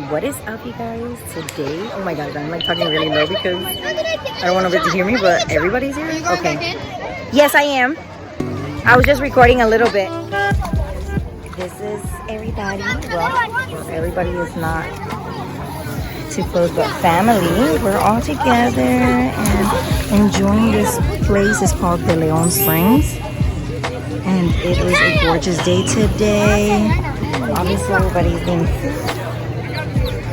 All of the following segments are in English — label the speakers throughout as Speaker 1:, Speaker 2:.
Speaker 1: What is up, you guys? Today, oh my god, I'm like talking really low because I don't want nobody to hear me, but everybody's here. Okay. Yes, I am. I was just recording a little bit. This is everybody. Well, everybody is not too close, but family. We're all together and enjoying this place. It's called De Leon Springs. And it is a gorgeous day today. Obviously, everybody's being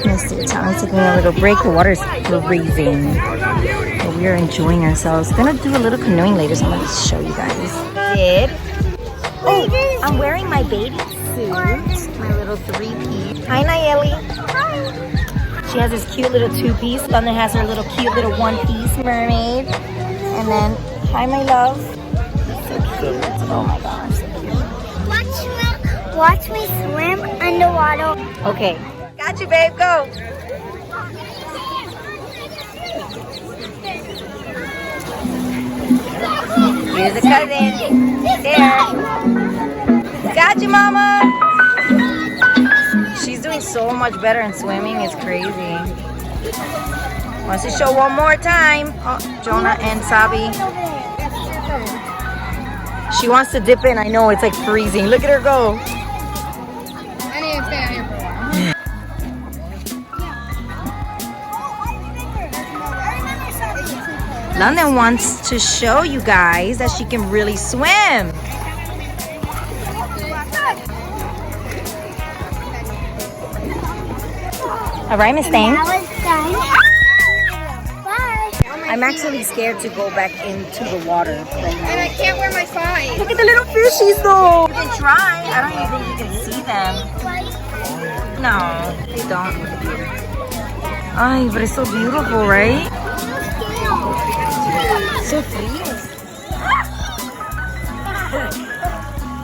Speaker 1: Mr. Tom's taking a little break. The water's freezing, but we are enjoying ourselves. Gonna do a little canoeing later, so I'm gonna show you guys. Oh, I'm wearing my bathing suit, my little three-piece. Hi, Nayeli. Hi. She has this cute little two-piece. London has her little cute little one-piece mermaid. And then, hi, my love. So cute. Oh my gosh.
Speaker 2: Watch me swim underwater.
Speaker 1: Okay. Got you, babe. Go. Here's the cousin. There. Got you, mama. She's doing so much better in swimming. It's crazy. Wants to show one more time. Oh, Jonah and Sabi. She wants to dip in. I know it's like freezing. Look at her go.
Speaker 3: I need to stay out here for a while.
Speaker 1: London wants to show you guys that she can really swim. All right, Miss Thang. I'm actually scared to go back into the water.
Speaker 3: And I can't wear my sign.
Speaker 1: Look at the little fishies though. You can try. I don't even think you can see them. No, they don't. Ay, but it's so beautiful, right? So frío.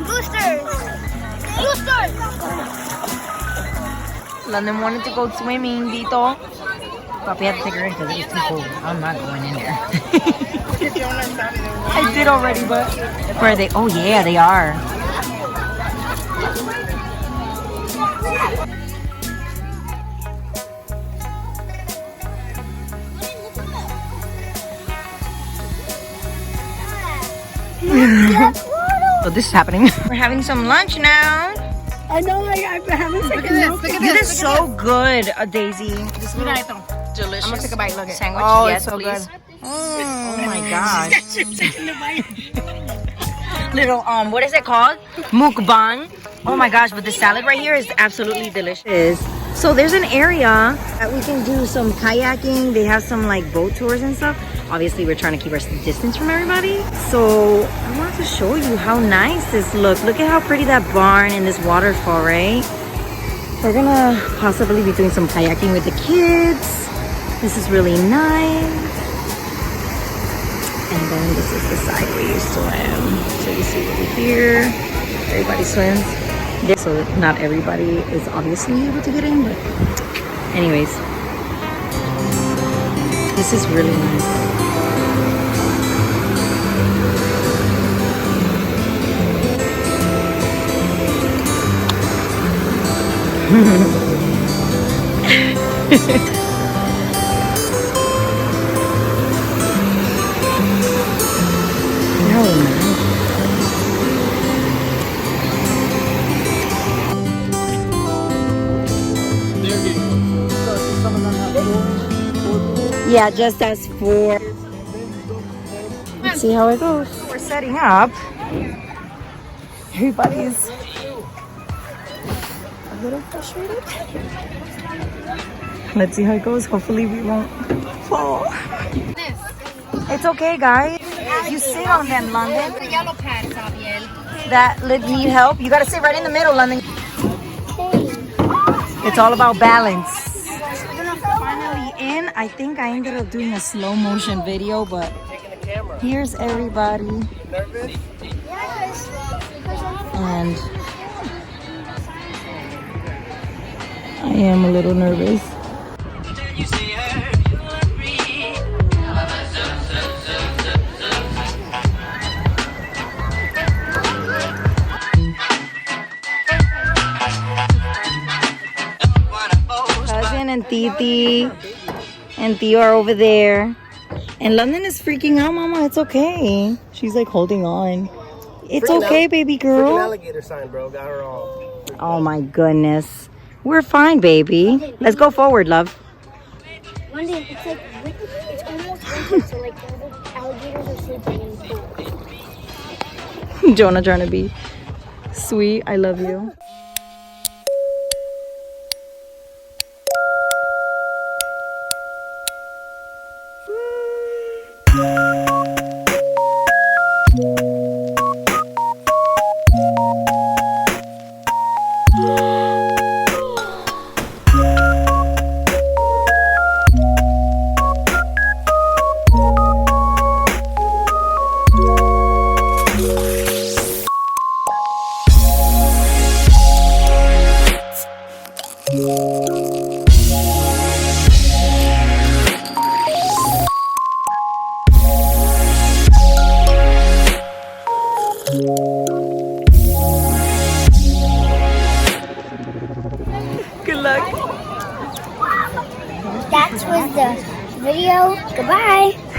Speaker 2: Boosters! Boosters!
Speaker 1: London wanted to go swimming, Dito. Papi had to take her in because it was too cold. I'm not going in there. I did already, but where are they? Oh yeah, they are. So this is happening. We're having some lunch now.
Speaker 3: I know, I haven't taken this. Look at
Speaker 1: This
Speaker 3: this.
Speaker 1: is so good, Daisy. This
Speaker 3: Look at it.
Speaker 1: delicious.
Speaker 3: I'm gonna take a bite. Look at
Speaker 1: Sandwich.
Speaker 3: Oh,
Speaker 1: yes,
Speaker 3: it's so
Speaker 1: please.
Speaker 3: good.
Speaker 1: Oh my gosh. Little what is it called? Mukbang. Oh my gosh, but the salad right here is absolutely delicious. So there's an area that we can do some kayaking. They have some like boat tours and stuff. Obviously, we're trying to keep our distance from everybody. So I want to show you how nice this looks. Look at how pretty that barn and this waterfall, right? We're gonna possibly be doing some kayaking with the kids. This is really nice. And then this is the side where you swim. So you see over here, everybody swims. So not everybody is obviously able to get in, but anyways, this is really nice. Yeah, just as for. Let's see how it goes. We're setting up. Everybody's a little frustrated. Let's see how it goes. Hopefully we won't fall. It's okay, guys. You sit on them, London.
Speaker 3: The yellow pads, Abiel.
Speaker 1: That need help. You gotta sit right in the middle, London. It's all about balance. Finally in. I think I ended up doing a slow motion video, but here's everybody. And I am a little nervous. and Titi and Theo are over there. And London is freaking out, Mama. It's okay. She's like holding on. It's okay, baby girl.
Speaker 4: Alligator sign, bro. Got her all.
Speaker 1: Oh my goodness. We're fine, baby. Let's go forward, love.
Speaker 2: Monday, it's like it's almost winter, so like all the alligators are sleeping in the pool.
Speaker 1: Jonah trying to be sweet. I love you. Good luck.
Speaker 2: That was the video. Goodbye.